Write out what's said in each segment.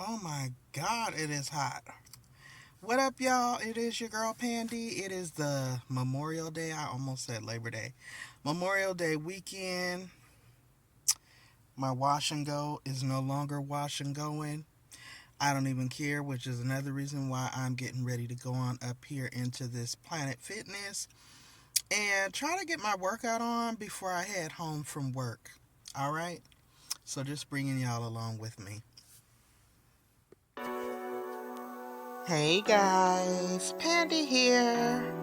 Oh my God, it is hot. What up, y'all? It is your girl Pandi. It is the Memorial Day. I almost said Labor Day. Memorial Day weekend. My wash and go is no longer wash and going. I don't even care, which is another reason why I'm getting ready to go on up here into this Planet Fitness and try to get my workout on before I head home from work. All right? So just bringing y'all along with me. Hey guys, Pandi here,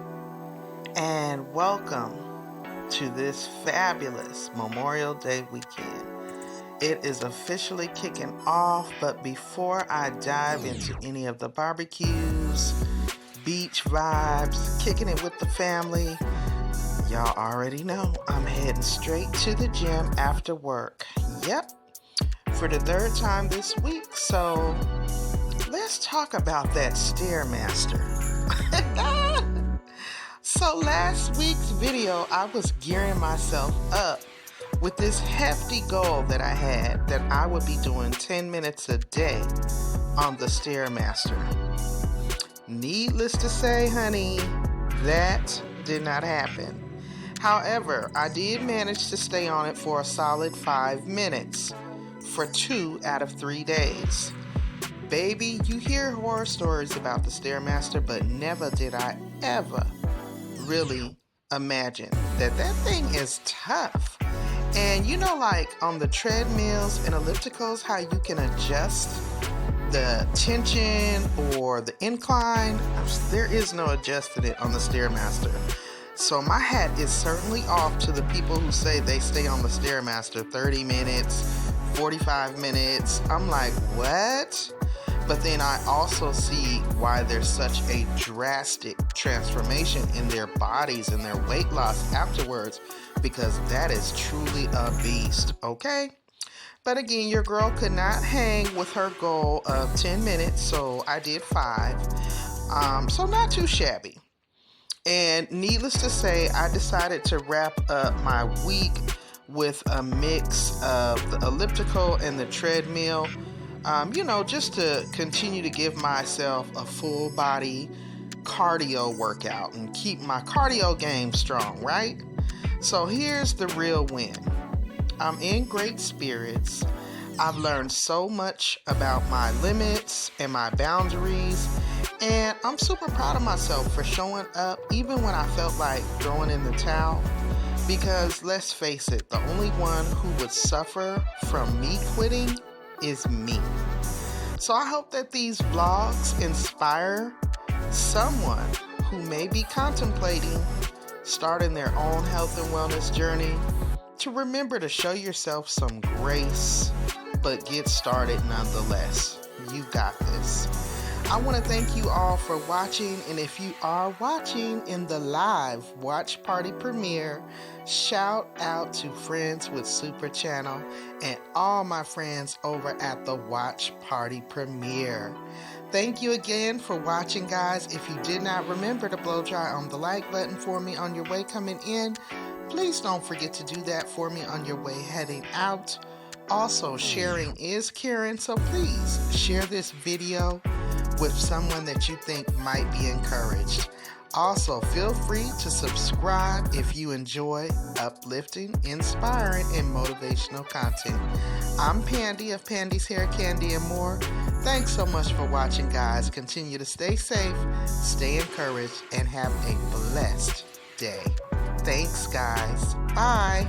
and welcome to this fabulous Memorial Day weekend. It is officially kicking off, but before I dive into any of the barbecues, beach vibes, kicking it with the family, y'all already know I'm heading straight to the gym after work. Yep, for the third time this week, so let's talk about that Stairmaster. So last week's video, I was gearing myself up with this hefty goal that I had that I would be doing 10 minutes a day on the Stairmaster. Needless to say, honey, that did not happen. However, I did manage to stay on it for a solid 5 minutes for 2 out of 3 days. Baby, you hear horror stories about the Stairmaster, but never did I ever really imagine that thing is tough. And like on the treadmills and ellipticals, how you can adjust the tension or the incline, there is no adjusting it on the Stairmaster. So my hat is certainly off to the people who say they stay on the Stairmaster 30 minutes, 45 minutes. I'm like, what? But then I also see why there's such a drastic transformation in their bodies and their weight loss afterwards, because that is truly a beast, okay? But again, your girl could not hang with her goal of 10 minutes, so I did 5. So not too shabby. And needless to say, I decided to wrap up my week with a mix of the elliptical and the treadmill. Just to continue to give myself a full body cardio workout and keep my cardio game strong, right? So here's the real win. I'm in great spirits. I've learned so much about my limits and my boundaries, and I'm super proud of myself for showing up even when I felt like throwing in the towel. Because let's face it, the only one who would suffer from me quitting is me. So I hope that these vlogs inspire someone who may be contemplating starting their own health and wellness journey to remember to show yourself some grace, but get started nonetheless. You got this. I want to thank you all for watching, and if you are watching in the live watch party premiere, shout out to Friends with Super Channel and all my friends over at the watch party premiere. Thank you again for watching, guys. If you did not remember to blow dry on the like button for me on your way coming in, please don't forget to do that for me on your way heading out. Also, sharing is caring, so please share this video with someone that you think might be encouraged. Also, feel free to subscribe if you enjoy uplifting, inspiring, and motivational content. I'm Pandi of Pandi's Hair, Candy, and More. Thanks so much for watching, guys. Continue to stay safe, stay encouraged, and have a blessed day. Thanks, guys. Bye.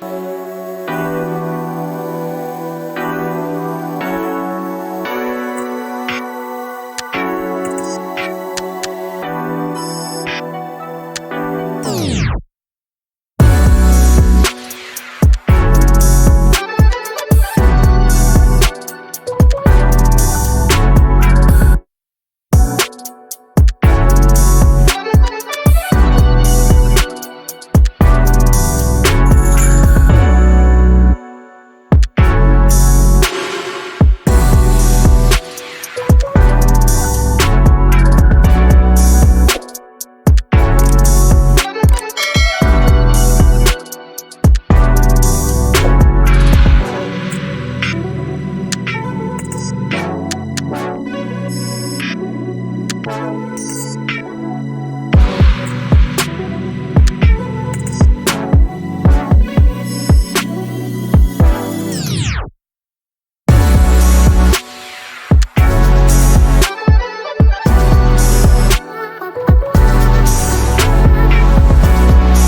you.